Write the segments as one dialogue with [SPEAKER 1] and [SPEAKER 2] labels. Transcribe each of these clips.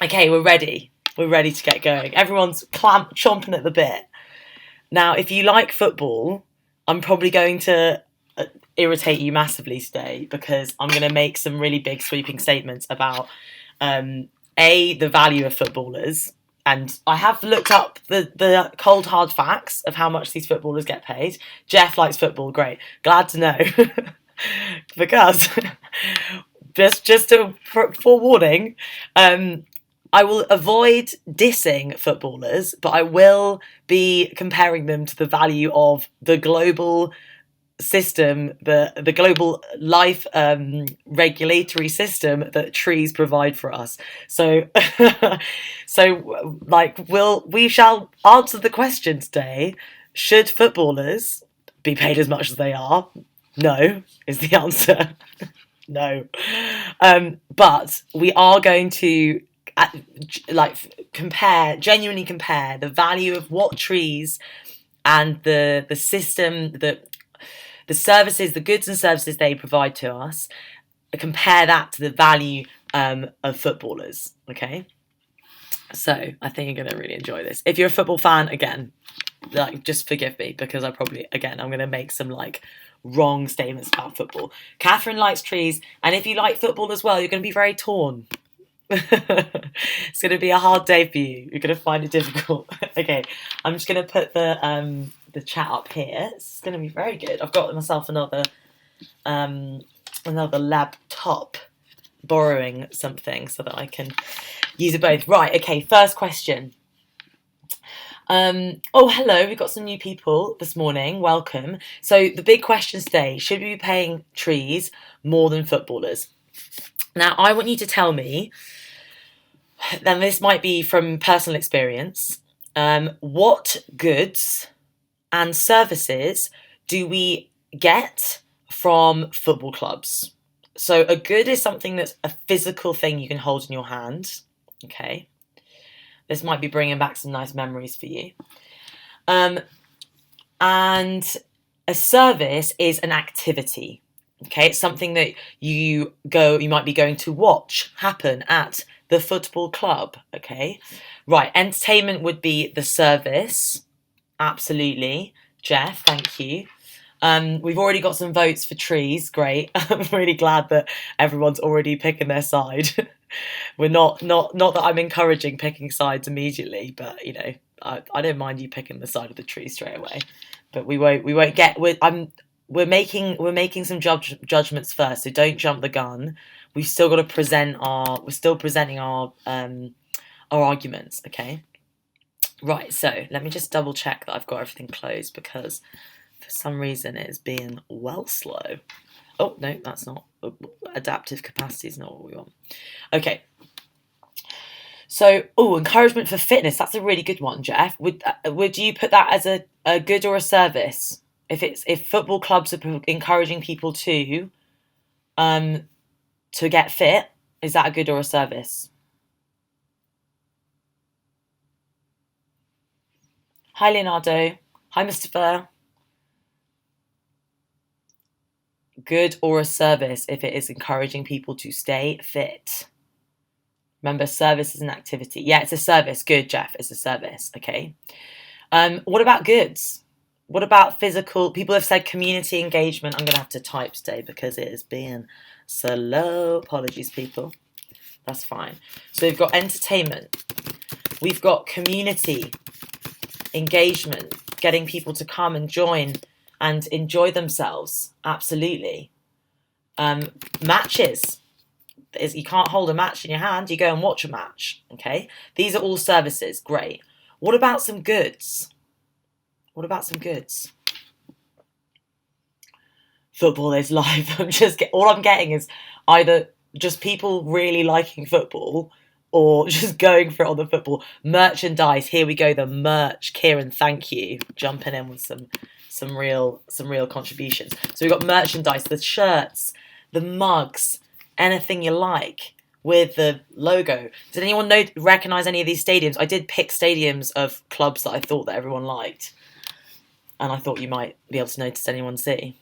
[SPEAKER 1] Okay, we're ready. We're ready to get going. Everyone's chomping at the bit. Now, if you like football, I'm probably going to irritate you massively today because I'm going to make some really big sweeping statements about the value of footballers. And I have looked up the cold hard facts of how much these footballers get paid. Jeff likes football, great. Glad to know. Because just a forewarning, I will avoid dissing footballers, but I will be comparing them to the value of the global system, the global life regulatory system that trees provide for us. So, we shall answer the question today: should footballers be paid as much as they are? No, is the answer. No, but we are going to genuinely compare the value of what trees and the system, the services, the goods and services they provide to us, compare that to the value of footballers. Okay, so I think you're going to really enjoy this. If you're a football fan, again, just forgive me because I'm going to make some wrong statements about football. Catherine likes trees, and if you like football as well, you're going to be very torn. It's going to be a hard day for you. You're going to find it difficult. Okay, I'm just going to put the chat up here. It's going to be very good. I've got myself another laptop, borrowing something so that I can use it both. Right. Okay. First question. Oh, hello. We've got some new people this morning. Welcome. So the big question today: should we be paying trees more than footballers? Now, I want you to tell me, then this might be from personal experience, what goods and services do we get from football clubs? So a good is something that's a physical thing you can hold in your hand. Okay. This might be bringing back some nice memories for you. And a service is an activity. Okay, it's something that you might be going to watch happen at the football club. Okay, right. Entertainment would be the service. Absolutely, Jeff. Thank you. We've already got some votes for trees. Great. I'm really glad that everyone's already picking their side. We're not that I'm encouraging picking sides immediately, but I don't mind you picking the side of the tree straight away. But we're making some judgments first, so don't jump the gun. We're still presenting our arguments, okay? Right, so let me just double check that I've got everything closed because for some reason it is being well slow. Oh, no, that's not. Adaptive capacity is not what we want. Okay. So, encouragement for fitness. That's a really good one, Jeff. Would you put that as a good or a service? If football clubs are encouraging people to get fit, is that a good or a service? Hi, Leonardo. Hi, Mustafa. Good or a service if it is encouraging people to stay fit. Remember, service is an activity. Yeah, it's a service. Good, Jeff. It's a service. Okay. What about goods? What about physical? People have said community engagement. I'm going to have to type today because it is being slow. Apologies, people. That's fine. So we've got entertainment. We've got community engagement, getting people to come and join and enjoy themselves. Absolutely. Matches. You can't hold a match in your hand. You go and watch a match. Okay. These are all services. Great. What about some goods? Football is life. All I'm getting is either just people really liking football or just going for it on the football. Merchandise. Here we go. The merch. Kieran, thank you. Jumping in with some real contributions. So we've got merchandise, the shirts, the mugs, anything you like with the logo. Did anyone recognize any of these stadiums? I did pick stadiums of clubs that I thought that everyone liked. And I thought you might be able to notice see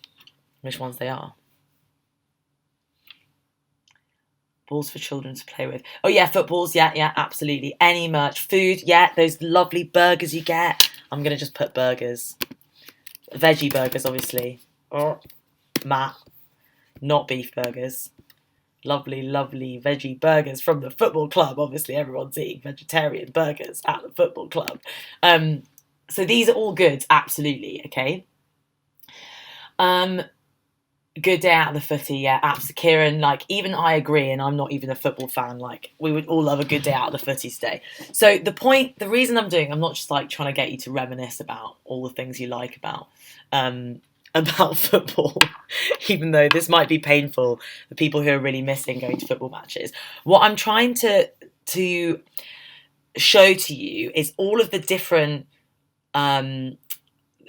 [SPEAKER 1] which ones they are. Balls for children to play with. Oh yeah, footballs. Yeah, absolutely. Any merch, food. Yeah, those lovely burgers you get. I'm gonna just put burgers, veggie burgers, obviously. Oh, Matt, not beef burgers. Lovely, lovely veggie burgers from the football club. Obviously, everyone's eating vegetarian burgers at the football club. So these are all good, absolutely. Okay. Good day out of the footy, yeah, absolutely. Kieran, like, even I agree, and I'm not even a football fan. Like, we would all love a good day out of the footy today. So the reason I'm not just like trying to get you to reminisce about all the things you like about football, even though this might be painful for people who are really missing going to football matches. What I'm trying to show to you is all of the different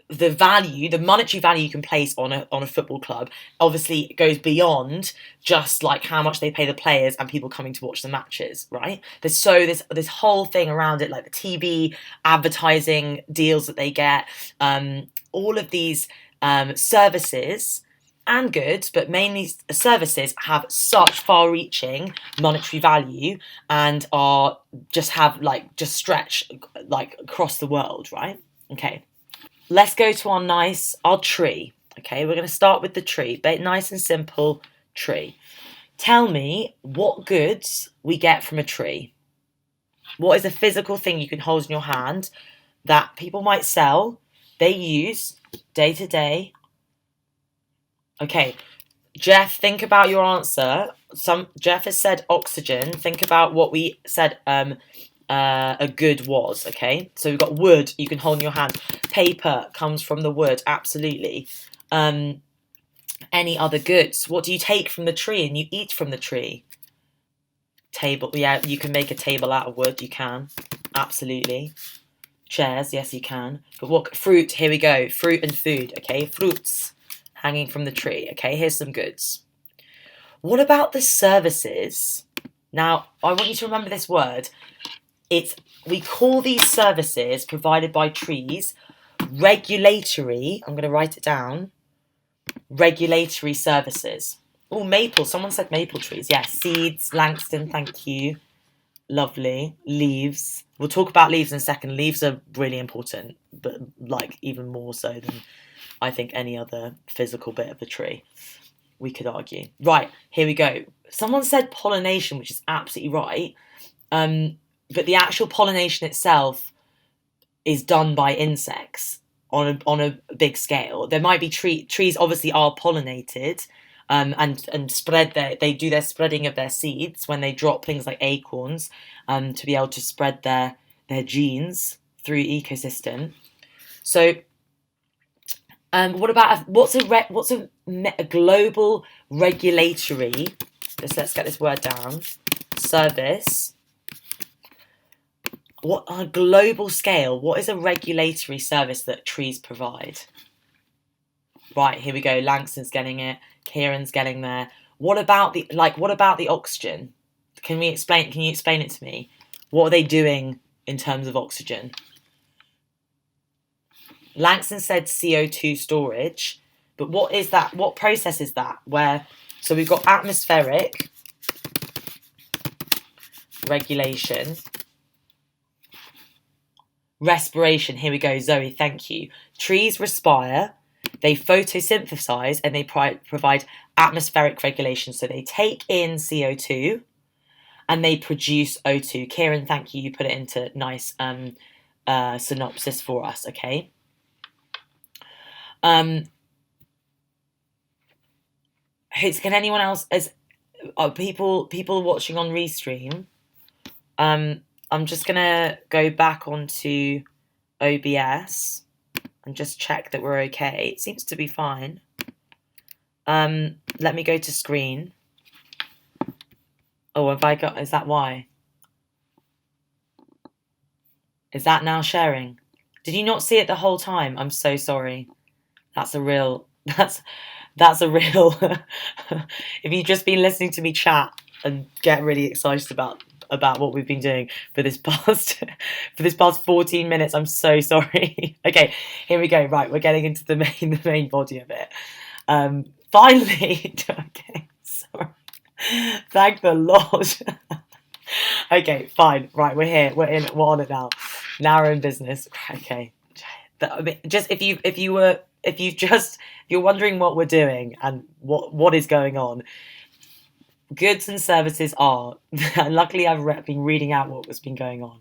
[SPEAKER 1] the monetary value you can place on a football club. Obviously, it goes beyond just like how much they pay the players and people coming to watch the matches, right? There's this whole thing around it, like the TV advertising deals that they get, all of these services and goods, but mainly services, have such far-reaching monetary value and just stretch like across the world, right? Okay. Let's go to our tree. Okay, we're going to start with the tree. But nice and simple tree. Tell me what goods we get from a tree. What is a physical thing you can hold in your hand that people might sell, they use day to day? Okay, Jeff, think about your answer. Jeff has said oxygen. Think about what we said a good was, okay? So we've got wood you can hold in your hand. Paper comes from the wood, absolutely. Any other goods? What do you take from the tree and you eat from the tree? Table, yeah, you can make a table out of wood, you can. Absolutely. Chairs, yes you can. But what fruit, here we go. Fruit and food, okay? Fruits hanging from the tree, okay? Here's some goods. What about the services? Now, I want you to remember this word. We call these services provided by trees regulatory. I'm going to write it down. Regulatory services. Oh, maple. Someone said maple trees. Yes, seeds. Langston, thank you. Lovely. Leaves. We'll talk about leaves in a second. Leaves are really important, but like even more so than I think any other physical bit of the tree, we could argue. Right, here we go. Someone said pollination, which is absolutely right. But the actual pollination itself is done by insects on a big scale. There might be trees obviously are pollinated, and spread they do their spreading of their seeds when they drop things like acorns, to be able to spread their genes through ecosystem. So, what about what's a global regulatory? Let's get this word down. Service. What on a global scale? What is a regulatory service that trees provide? Right, here we go. Langston's getting it. Kieran's getting there. What about the oxygen? Can you explain it to me? What are they doing in terms of oxygen? Langston said CO2 storage, but what is that? What process is that? So we've got atmospheric regulation. Respiration, here we go, Zoe, thank you. Trees respire, they photosynthesize, and they provide atmospheric regulation. So they take in CO2 and they produce O2. Kieran, thank you, you put it into nice synopsis for us, okay? Can anyone else, people watching on Restream, I'm just going to go back onto OBS and just check that we're okay. It seems to be fine. Let me go to screen. Oh, is that why? Is that now sharing? Did you not see it the whole time? I'm so sorry. That's a real... If you've just been listening to me chat and get really excited about what we've been doing for this past 14 minutes, I'm so sorry. Okay, here we go. Right, we're getting into the main body of it. Finally, okay, sorry. Thank the Lord. Okay, fine. Right, we're here. We're on it now. Now we're in business. Okay. I mean, just if you're wondering what we're doing and what is going on, goods and services are. And luckily, I've been reading out what has been going on.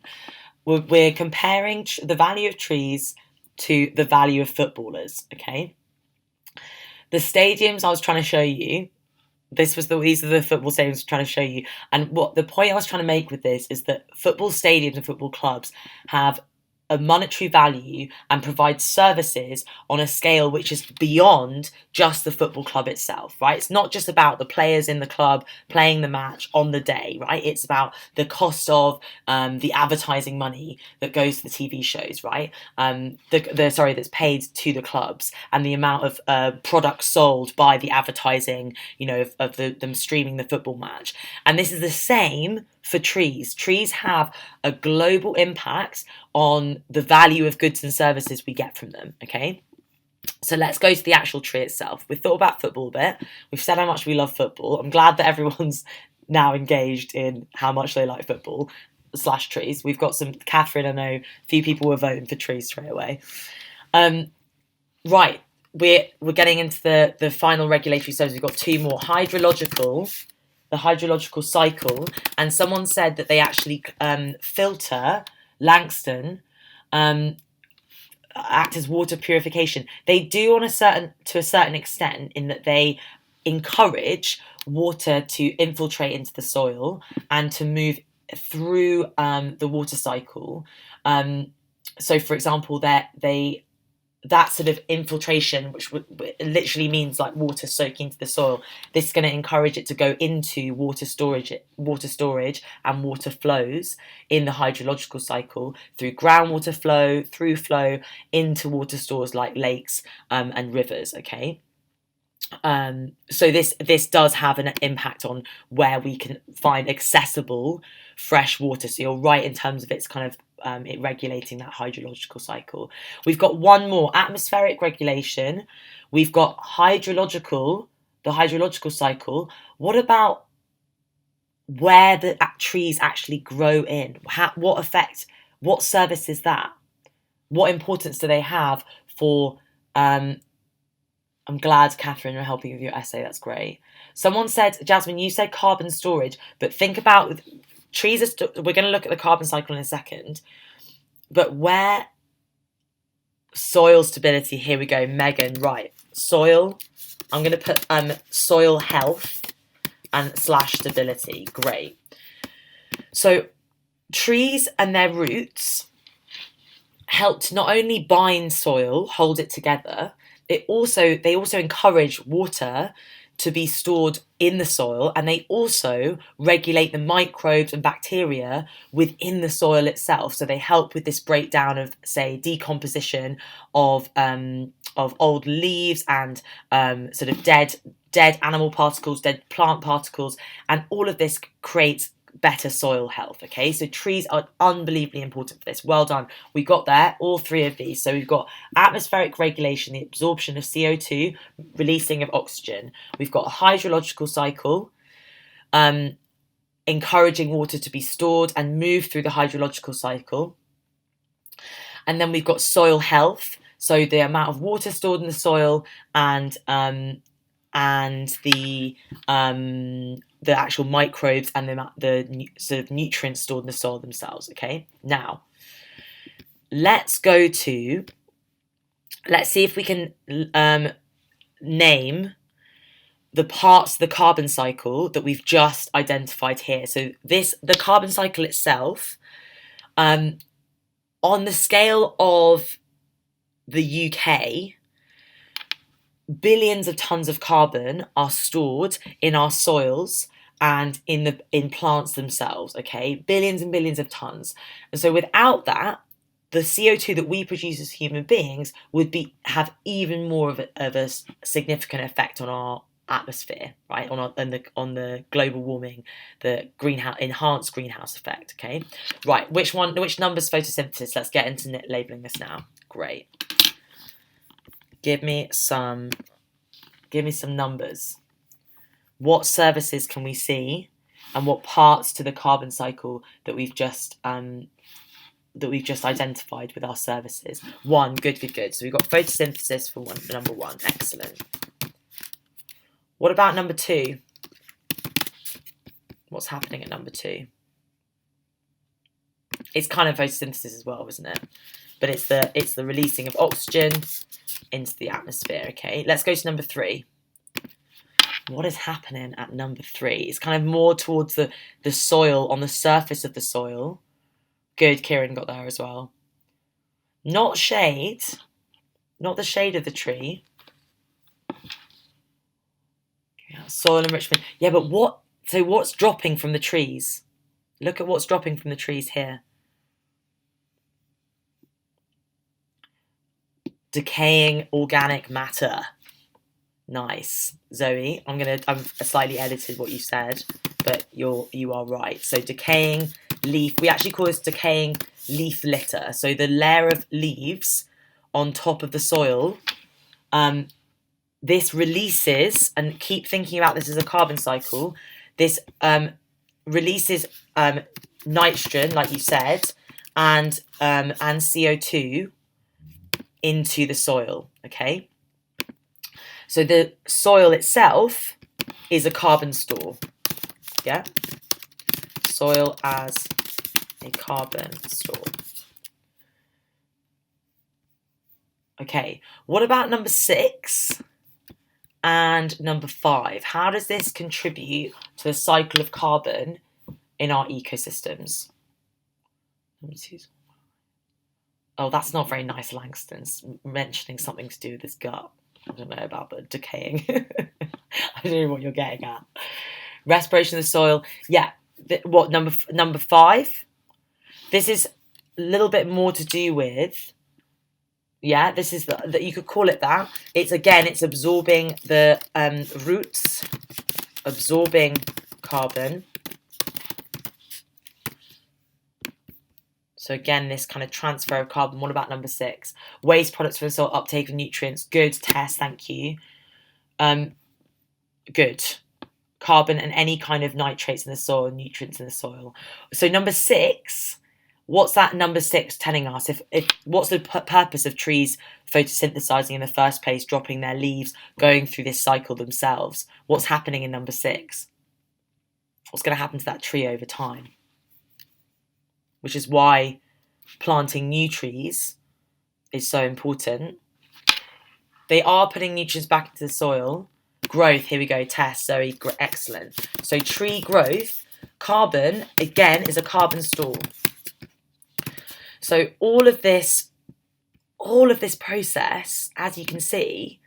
[SPEAKER 1] We're comparing the value of trees to the value of footballers. Okay. The stadiums I was trying to show you. These are the football stadiums I was trying to show you. And what the point I was trying to make with this is that football stadiums and football clubs have a monetary value and provide services on a scale which is beyond just the football club itself, right? It's not just about the players in the club playing the match on the day, right? It's about the cost of the advertising money that goes to the TV shows, right? That's paid to the clubs, and the amount of products sold by the advertising, of them streaming the football match. And this is the same for trees. Trees have a global impact on the value of goods and services we get from them, okay? So let's go to the actual tree itself. We've thought about football a bit. We've said how much we love football. I'm glad that everyone's now engaged in how much they like football / trees. We've got Catherine, I know a few people were voting for trees straight away. Right, we're getting into the final regulatory services. We've got two more. The hydrological cycle, and someone said that they actually filter Langston, act as water purification. They do to a certain extent, in that they encourage water to infiltrate into the soil and to move through the water cycle. So, for example, that sort of infiltration, which literally means like water soaking into the soil, this is going to encourage it to go into water storage and water flows in the hydrological cycle through groundwater flow, through flow into water stores like lakes and rivers. Okay. So this does have an impact on where we can find accessible fresh water. So you're right in terms of its kind of it regulating that hydrological cycle. We've got one more: atmospheric regulation. We've got the hydrological cycle. What about where the trees actually grow in? What service is that? What importance do they have for I'm glad, Catherine, you're helping with your essay. That's great. Someone said, Jasmine, you said carbon storage, but think about trees. We're going to look at the carbon cycle in a second. But where soil stability, here we go, Megan, right. Soil, I'm going to put soil health and / stability. Great. So trees and their roots help to not only bind soil, hold it together, they also encourage water to be stored in the soil, and they also regulate the microbes and bacteria within the soil itself. So they help with this breakdown of, say, decomposition of old leaves and sort of dead animal particles, dead plant particles, and all of this creates better soil health. Okay, so trees are unbelievably important for this. Well done. We got there, all three of these. So we've got atmospheric regulation, the absorption of CO2, releasing of oxygen. We've got a hydrological cycle, encouraging water to be stored and move through the hydrological cycle. And then we've got soil health, so the amount of water stored in the soil and the actual microbes and the sort of nutrients stored in the soil themselves. Okay, now let's see if we can name the parts of the carbon cycle that we've just identified here. So the carbon cycle itself, on the scale of the UK, billions of tons of carbon are stored in our soils and in plants themselves. Okay, billions and billions of tons. And so without that, the CO2 that we produce as human beings would have even more of a significant effect on our atmosphere, right? On the global warming, the enhanced greenhouse effect. Okay, right. Which number's photosynthesis? Let's get into labeling this now. Great. Give me some numbers. what services can we see, and what parts to the carbon cycle that we've just identified with our services. One, good. So we've got photosynthesis for number one. Excellent. What about number two? What's happening at number two? It's kind of photosynthesis as well, isn't it? But it's the releasing of oxygen into the atmosphere. Okay, let's go to number three. What is happening at number three? It's kind of more towards the soil, on the surface of the soil. Good, Kieran got there as well. Not shade, not the shade of the tree. Yeah, soil enrichment. Yeah, but what's dropping from the trees? Look at what's dropping from the trees here. Decaying organic matter. Nice, Zoe. I've slightly edited what you said, but you are right. So decaying leaf. We actually call this decaying leaf litter. So the layer of leaves on top of the soil. This releases, and keep thinking about this as a carbon cycle. This releases nitrogen, like you said, and CO2 into the soil. Okay. So the soil itself is a carbon store. Yeah? Soil as a carbon store. Okay, what about number 6 and number 5? How does this contribute to the cycle of carbon in our ecosystems? Oh, that's not very nice, Langston's mentioning something to do with his gut. I don't know about the decaying. I don't know what you're getting at. Respiration of the soil. Yeah. What, number 5? This is a little bit more to do with. Yeah, this is that you could call it that. It's absorbing the roots, absorbing carbon. So again, this kind of transfer of carbon. What about number 6? Waste products from the soil, uptake of nutrients. Good, Tess, thank you. Good. Carbon and any kind of nitrates in the soil, nutrients in the soil. So number 6, what's that number 6 telling us? If what's the purpose of trees photosynthesizing in the first place, dropping their leaves, going through this cycle themselves? What's happening in number 6? What's going to happen to that tree over time? Which is why planting new trees is so important. They are putting nutrients back into the soil. Growth, here we go, Tess, Zoe, excellent. So tree growth, carbon, again, is a carbon store. So all of this process, as you can see,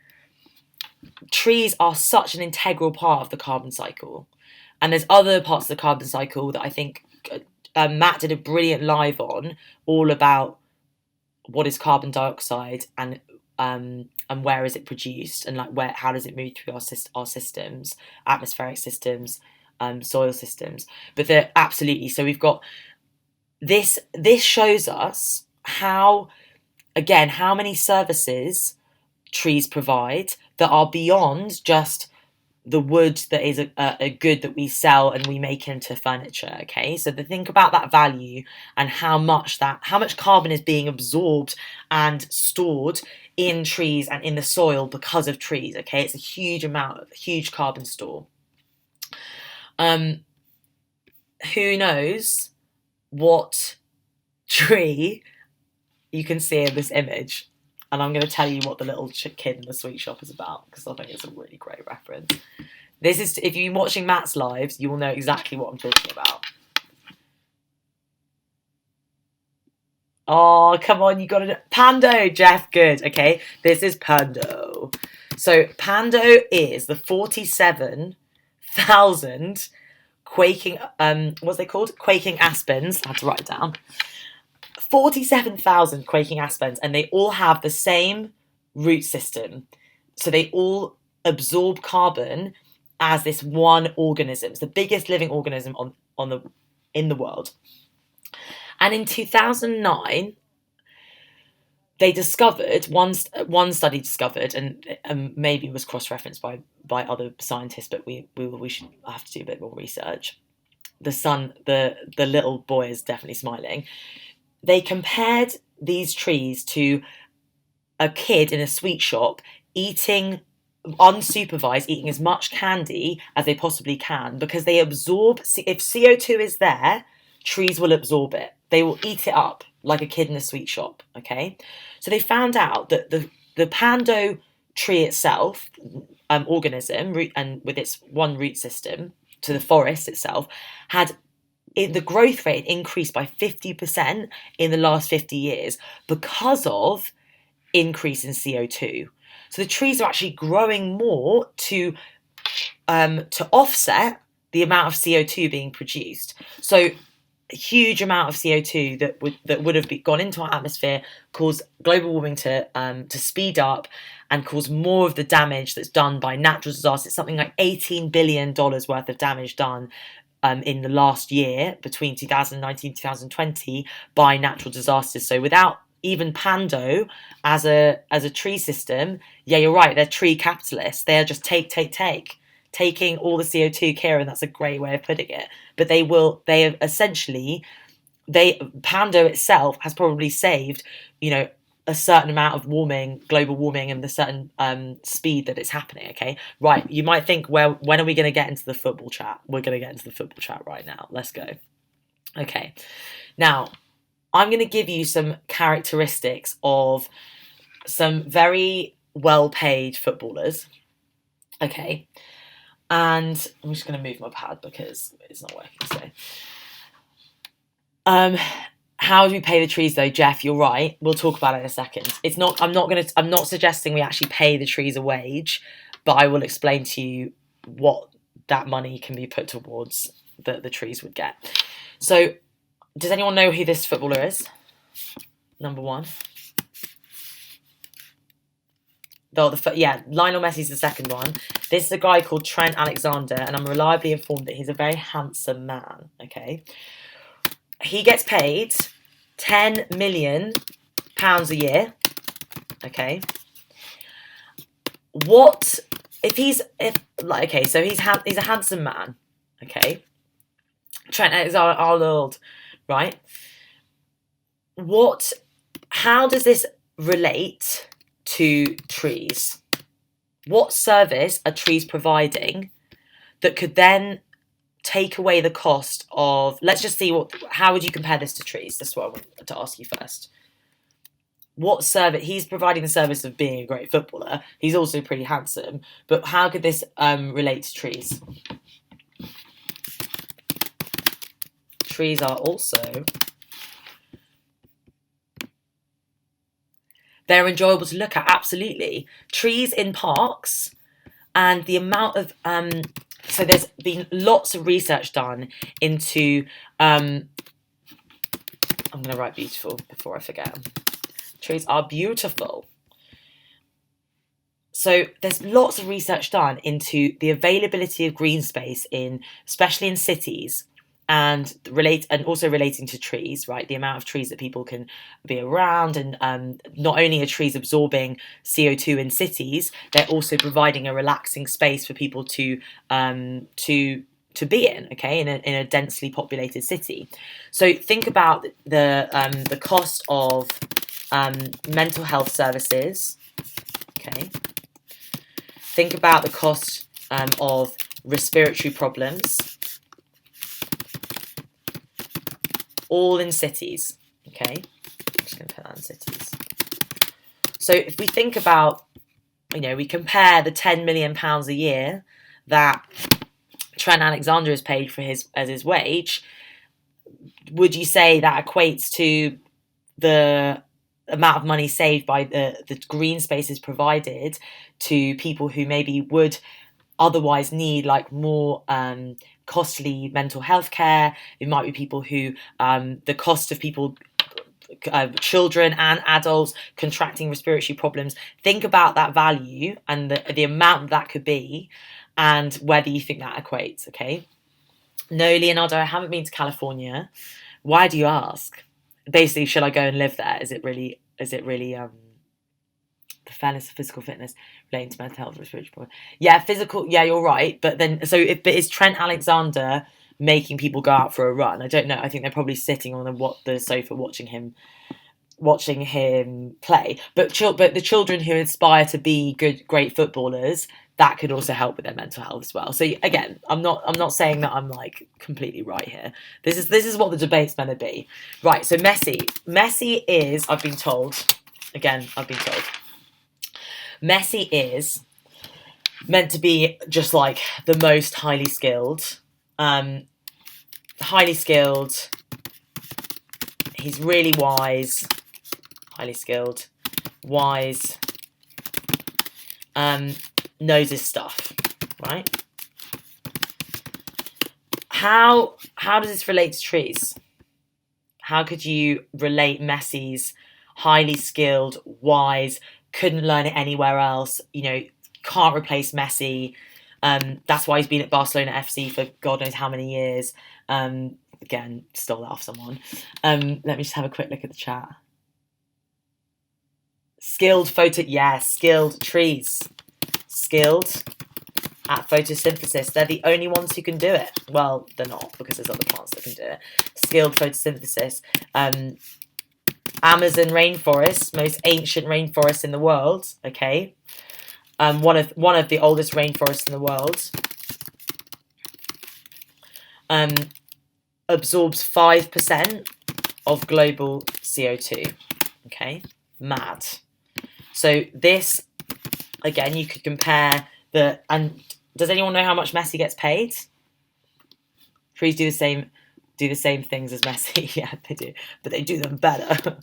[SPEAKER 1] trees are such an integral part of the carbon cycle. And there's other parts of the carbon cycle that I think Matt did a brilliant live on, all about what is carbon dioxide and where is it produced, and like how does it move through our systems, atmospheric systems, soil systems. But absolutely. So we've got this. This shows us how many services trees provide that are beyond just the wood that is a good that we sell and we make into furniture. Okay, so think about that value and how much carbon is being absorbed and stored in trees and in the soil because of trees. Okay, it's a huge carbon store. Who knows what tree you can see in this image? And I'm going to tell you what the little kid in the sweet shop is about, because I think it's a really great reference. This is, if you're watching Matt's lives, you will know exactly what I'm talking about. Oh, come on, you got it. Pando, Jeff, good. Okay, this is Pando. So Pando is the 47,000 quaking, what's they called? Quaking aspens. I had to write it down. 47,000 quaking aspens, and they all have the same root system. So they all absorb carbon as this one organism. It's the biggest living organism in the world. And in 2009, they discovered one study discovered, and maybe it was cross-referenced by other scientists, but we should have to do a bit more research. The little boy is definitely smiling. They compared these trees to a kid in a sweet shop eating unsupervised, eating as much candy as they possibly can, because they absorb, if CO2 is there, trees will absorb it. They will eat it up like a kid in a sweet shop, okay? So they found out that the pando tree itself, organism, and with its one root system to the forest itself, had the growth rate increased by 50% in the last 50 years because of increase in CO2. So the trees are actually growing more to offset the amount of CO2 being produced. So a huge amount of CO2 that would have gone into our atmosphere cause global warming to speed up and cause more of the damage that's done by natural disasters. Something like $18 billion worth of damage done in the last year between 2019 and 2020 by natural disasters. So without even Pando as a tree system, yeah, you're right, they're tree capitalists. They are just taking all the CO2 care, and that's a great way of putting it. But Pando itself has probably saved, a certain amount of global warming, and the certain speed that it's happening, okay? Right, you might think, well, when are we going to get into the football chat? We're going to get into the football chat right now. Let's go. Okay, now, I'm going to give you some characteristics of some very well-paid footballers, okay? And I'm just going to move my pad because it's not working today. How do we pay the trees though, Jeff? You're right. We'll talk about it in a second. I'm not suggesting we actually pay the trees a wage, but I will explain to you what that money can be put towards that the trees would get. So, does anyone know who this footballer is? Number one. Lionel Messi's the second one. This is a guy called Trent Alexander, and I'm reliably informed that he's a very handsome man, okay? He gets paid £10 million a year, okay? He's a handsome man, okay? Trent Alexander-Arnold, right? How does this relate to trees? What service are trees providing that could then take away the cost of, let's just see how would you compare this to trees? That's what I want to ask you first. What service? He's providing the service of being a great footballer. He's also pretty handsome, but how could this relate to trees? Trees are also, they're enjoyable to look at, absolutely. Trees in parks, and the amount of so there's been lots of research done into I'm going to write beautiful before I forget. Trees are beautiful. So there's lots of research done into the availability of green space especially in cities, and also relating to trees, right? The amount of trees that people can be around, and not only are trees absorbing CO2 in cities, they're also providing a relaxing space for people to be in, okay, in a densely populated city. So think about the cost of mental health services, okay. Think about the cost of respiratory problems. All in cities, okay? I'm just going to put that in cities. So if we think about, we compare the £10 million a year that Trent Alexander is paid for as his wage, would you say that equates to the amount of money saved by the green spaces provided to people who maybe would otherwise need like more costly mental health care? It might be people who the cost of people, children and adults contracting respiratory problems. Think about that value and the amount that could be, and whether you think that equates, okay? No, Leonardo, I haven't been to California. Why do you ask? Basically, should I go and live there? Is it really is it really the fairness of physical fitness relating to mental health or spiritual? Yeah, physical. Yeah, you're right. But then, so but is Trent Alexander making people go out for a run? I don't know. I think they're probably sitting on the sofa watching him play. But the children who aspire to be great footballers, that could also help with their mental health as well. So again, I'm not saying that I'm like completely right here. This is what the debate's meant to be. Right, so Messi is, I've been told, Messi is meant to be just like the most highly skilled. He's really wise, highly skilled, wise, knows his stuff, right? How does this relate to trees? How could you relate Messi's highly skilled, wise, couldn't learn it anywhere else, can't replace Messi, that's why he's been at Barcelona FC for God knows how many years, again, stole that off someone. Let me just have a quick look at the chat. Skilled trees. Skilled at photosynthesis. They're the only ones who can do it. Well, they're not, because there's other plants that can do it. Skilled photosynthesis. Amazon rainforest, most ancient rainforest in the world. Okay, one of the oldest rainforests in the world. Absorbs 5% of global CO2. Okay, mad. So this, again, you could compare and does anyone know how much Messi gets paid? Trees do the same things as Messi. Yeah, they do, but they do them better.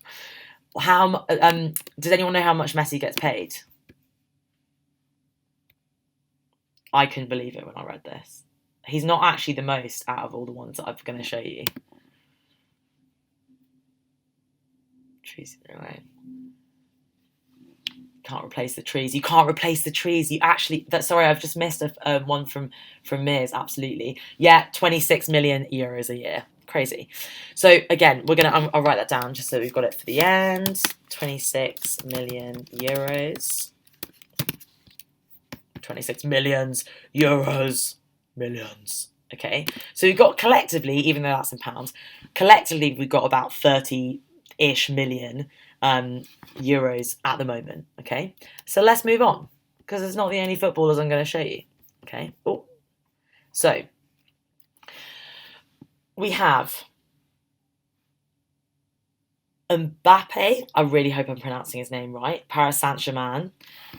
[SPEAKER 1] Does anyone know how much Messi gets paid? I couldn't believe it when I read this. He's not actually the most out of all the ones that I'm going to show you. Trees, anyway. Can't replace the trees. You can't replace the trees. You actually. Sorry, I've just missed one from Mears. Absolutely, yeah, 26 million euros a year. Crazy. So again, I'll write that down just so we've got it for the end. 26 million euros. 26 millions euros. Millions. Okay. So we've got collectively, even though that's in pounds, collectively we've got about 30-ish million euros at the moment. Okay. So let's move on, because it's not the only footballers I'm going to show you. Okay. Oh. So we have Mbappe, I really hope I'm pronouncing his name right, Paris Saint-Germain,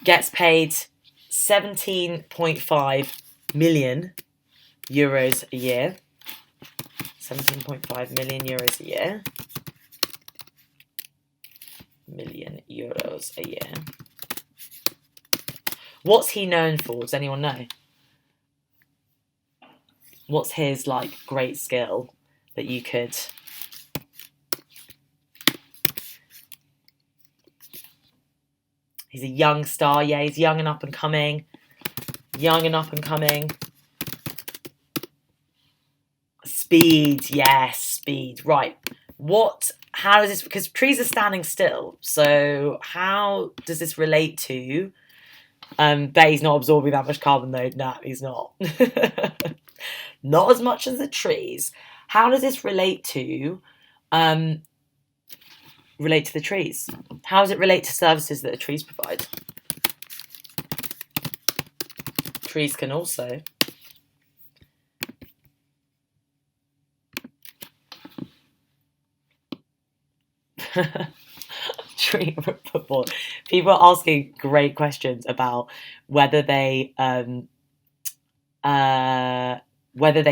[SPEAKER 1] gets paid 17.5 million euros a year. 17.5 million euros a year. Million euros a year. What's he known for? Does anyone know? What's his great skill that you could? He's a young star. Yeah, he's young and up and coming. Speed. Yes, speed. Right. How does this? Because trees are standing still. So how does this relate to? That he's not absorbing that much carbon though. No, he's not. Not as much as the trees. How does this relate to the trees? How does it relate to services that the trees provide? Trees can also tree football. People are asking great questions about whether they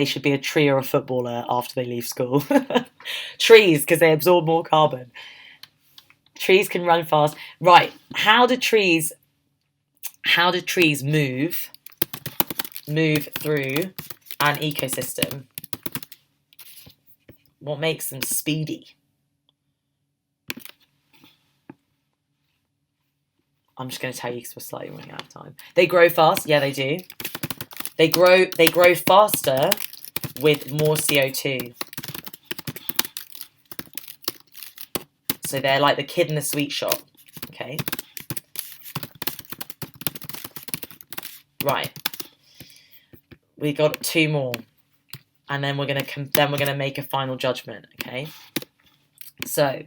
[SPEAKER 1] should be a tree or a footballer after they leave school. Trees, because they absorb more carbon. Trees can run fast. Right. How do trees move through an ecosystem? What makes them speedy? I'm just going to tell you because we're slightly running out of time. They grow fast. Yeah, they do. They grow faster with more CO2. So they're like the kid in the sweet shop. Okay. Right. We got 2 more, and then we're gonna make a final judgment. Okay. So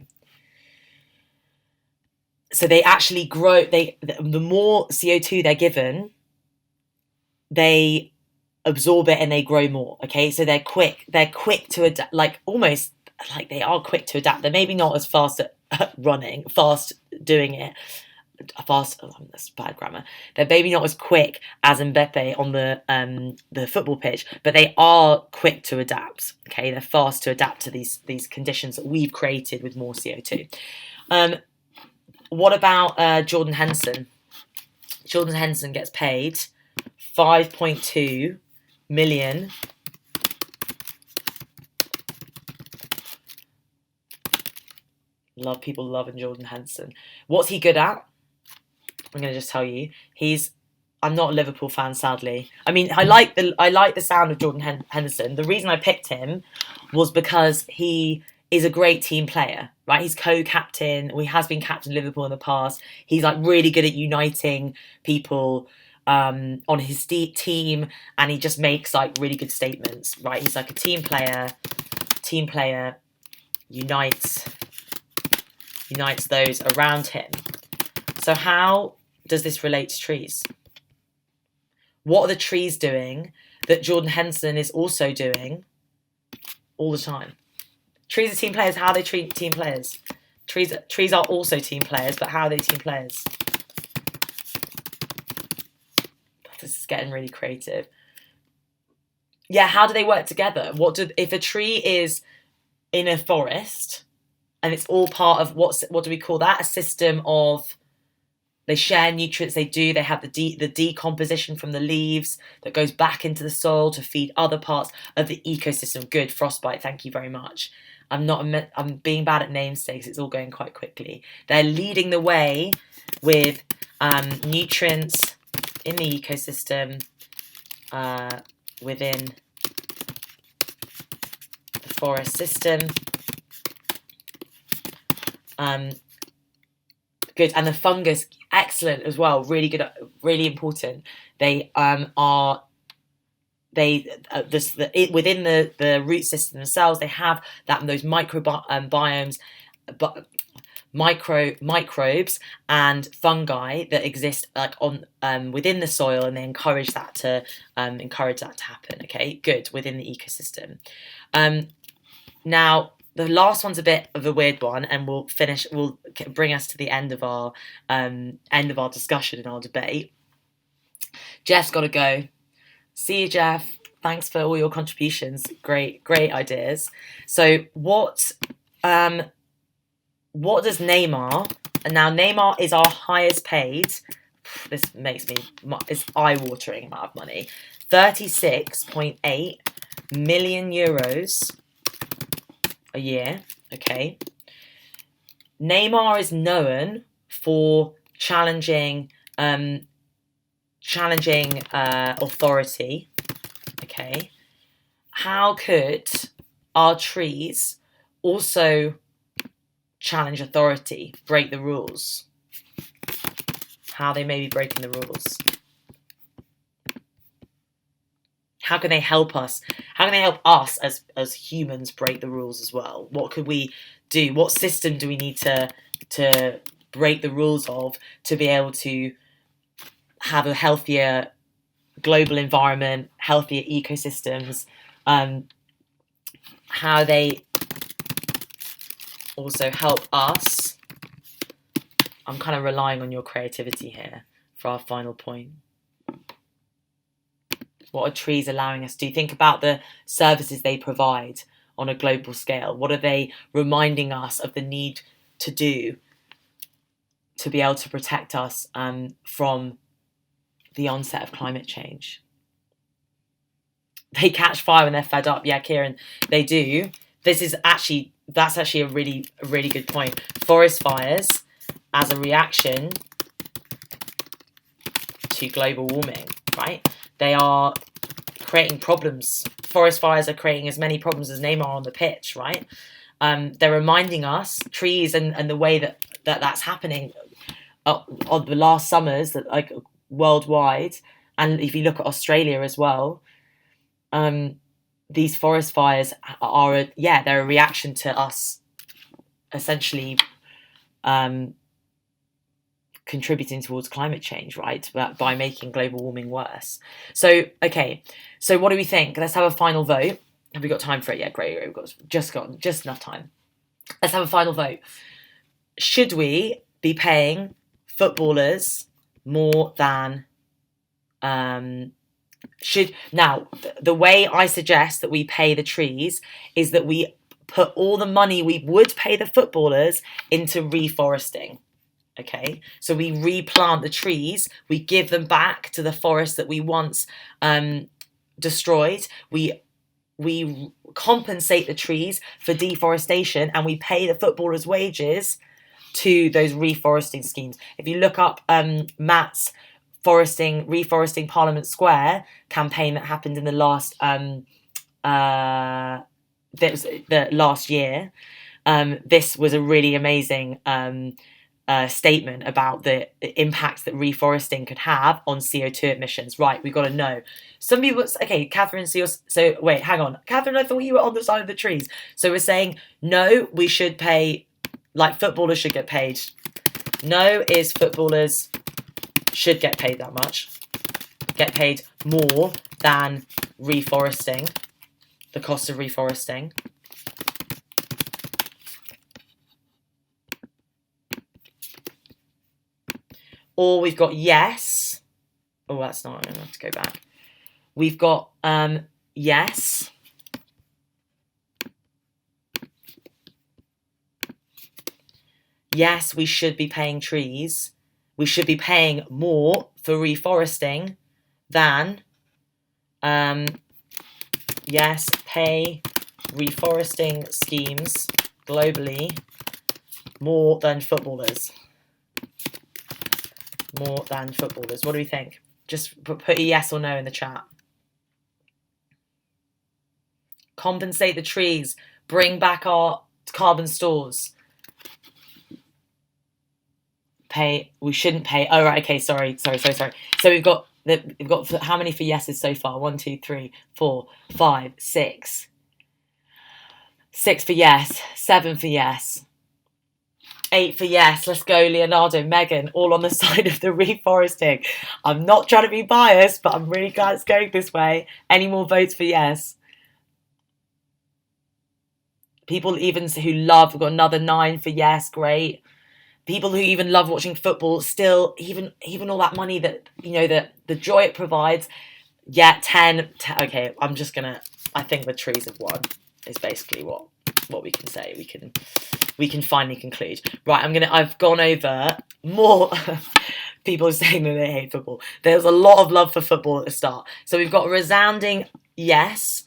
[SPEAKER 1] they actually grow. The more CO2 they're given, they absorb it and they grow more. Okay, so they're quick to adapt, like almost like they are quick to adapt. They're maybe not as fast at fast doing it. That's bad grammar. They're maybe not as quick as Mbappe on the football pitch, but they are quick to adapt. Okay, they're fast to adapt to these conditions that we've created with more CO2. What about Jordan Henson? Jordan Henson gets paid 5.2 million people loving Jordan Henson. What's he good at? I'm going to just tell you. I'm not a Liverpool fan, sadly. I mean, I like the sound of Jordan Henderson. The reason I picked him was because he is a great team player, right? He's co-captain. He has been captain of Liverpool in the past. He's like really good at uniting people on his team, and he just makes like really good statements, right? He's like a team player, unites those around him. So how does this relate to trees? What are the trees doing that Jordan Henson is also doing all the time? Trees are team players. How they treat team players? Trees are also team players, but how are they team players? This is getting really creative. Yeah, how do they work together? If a tree is in a forest and it's all part of what do we call that? A system of, they share nutrients. They have the decomposition from the leaves that goes back into the soil to feed other parts of the ecosystem. Good, frostbite. Thank you very much. I'm being bad at namesakes. It's all going quite quickly. They're leading the way with nutrients in the ecosystem within the forest system. Good, and the fungus, excellent as well. Really good, really important. They within the root system themselves, they have those microbiomes, but microbes and fungi that exist like on within the soil, and they encourage that to happen. Okay, good, within the ecosystem. Now the last one's a bit of a weird one, and we'll bring us to the end of our discussion and our debate. Jeff's got to go. See you, Jeff. Thanks for all your contributions. Great ideas. So what does Neymar? And now Neymar is our highest paid. This it's eye-watering amount of money. 36.8 million euros a year. Okay. Neymar is known for challenging authority. Okay, how could our trees also challenge authority, break the rules? How they may be breaking the rules? How can they help us? How can they help us as humans break the rules as well? What could we do? What system do we need to break the rules of to be able to have a healthier global environment, healthier ecosystems? How they also help us? I'm kind of relying on your creativity here for our final point. What are trees allowing us to do? Think about the services they provide on a global scale. What are they reminding us of the need to do to be able to protect us from the onset of climate change? They catch fire when they're fed up. Yeah, Kieran, they do. That's actually a really good point. Forest fires as a reaction to global warming, right? They are creating problems. Forest fires are creating as many problems as Neymar on the pitch, right? they're reminding us, trees and the way that's happening on the last summers, that like worldwide, and if you look at Australia as well, these forest fires are they're a reaction to us essentially contributing towards climate change, right? By making global warming worse. So, okay. So what do we think? Let's have a final vote. Have we got time for it? Yeah, great. We've got just enough time. Let's have a final vote. Should we be paying footballers more than the way I suggest that we pay the trees is that we put all the money we would pay the footballers into reforesting. Okay, so we replant the trees, we give them back to the forest that we once destroyed. We compensate the trees for deforestation, and we pay the footballers' wages to those reforesting schemes. If you look up Matt's reforesting Parliament Square campaign that happened in the last last year, this was a really amazing statement about the impacts that reforesting could have on CO2 emissions. Right, we've got to know. Some people, okay, Catherine, so wait, hang on. Catherine, I thought you were on the side of the trees. So we're saying, no, we should pay, like footballers should get paid. No is footballers should get paid that much. Get paid more than reforesting, the cost of reforesting. Or we've got yes. Oh, that's not, I'm going to have to go back. We've got yes. Yes, we should be paying trees. We should be paying more for reforesting than, yes, pay reforesting schemes globally more than footballers. More than footballers. What do we think? Just put a yes or no in the chat. Compensate the trees. Bring back our carbon stores. Pay. We shouldn't pay. Oh, right. Okay. Sorry. So we've got how many for yeses so far? 1, 2, 3, 4, 5, 6. 6 for yes. 7 for yes. 8 for yes. Let's go, Leonardo, Megan, all on the side of the reforesting. I'm not trying to be biased, but I'm really glad it's going this way. Any more votes for yes? People even who love, we've got another 9 for yes, great. People who even love watching football, still, even all that money that, the joy it provides. Yeah, 10. Okay, I think the trees have won, is basically what we can say. We can finally conclude. Right, I've gone over more. People are saying that they hate football. There's a lot of love for football at the start. So we've got a resounding yes.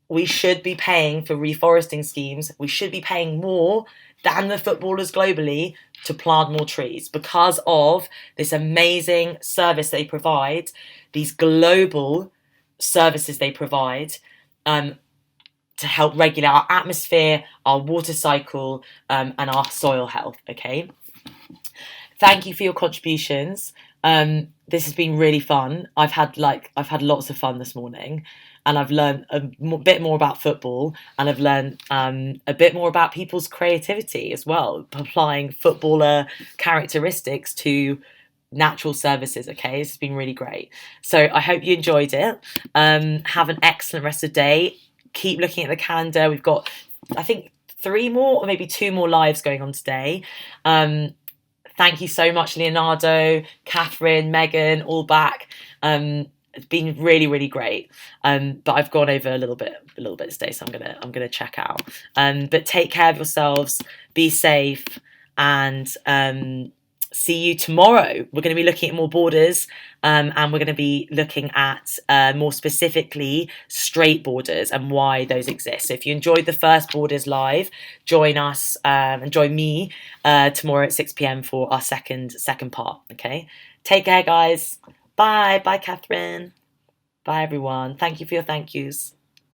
[SPEAKER 1] We should be paying for reforesting schemes. We should be paying more than the footballers globally to plant more trees because of this amazing service they provide, these global services they provide, to help regulate our atmosphere, our water cycle, and our soil health. Okay. Thank you for your contributions. This has been really fun. I've had lots of fun this morning, and I've learned a bit more about football, and I've learned a bit more about people's creativity as well, applying footballer characteristics to natural services. Okay, this has been really great. So I hope you enjoyed it. Have an excellent rest of the day. Keep looking at the calendar. We've got, I think, 3 more or maybe 2 more lives going on today. Thank you so much, Leonardo, Catherine, Megan, all back. It's been really, really great. But I've gone over a little bit today, so I'm gonna check out. But take care of yourselves, be safe, and see you tomorrow. We're going to be looking at more borders, and we're going to be looking at more specifically straight borders and why those exist. So if you enjoyed the first Borders Live, join us and join me tomorrow at 6 p.m. for our second part. Okay, take care, guys. Bye, Catherine. Bye, everyone. Thank you for your thank yous.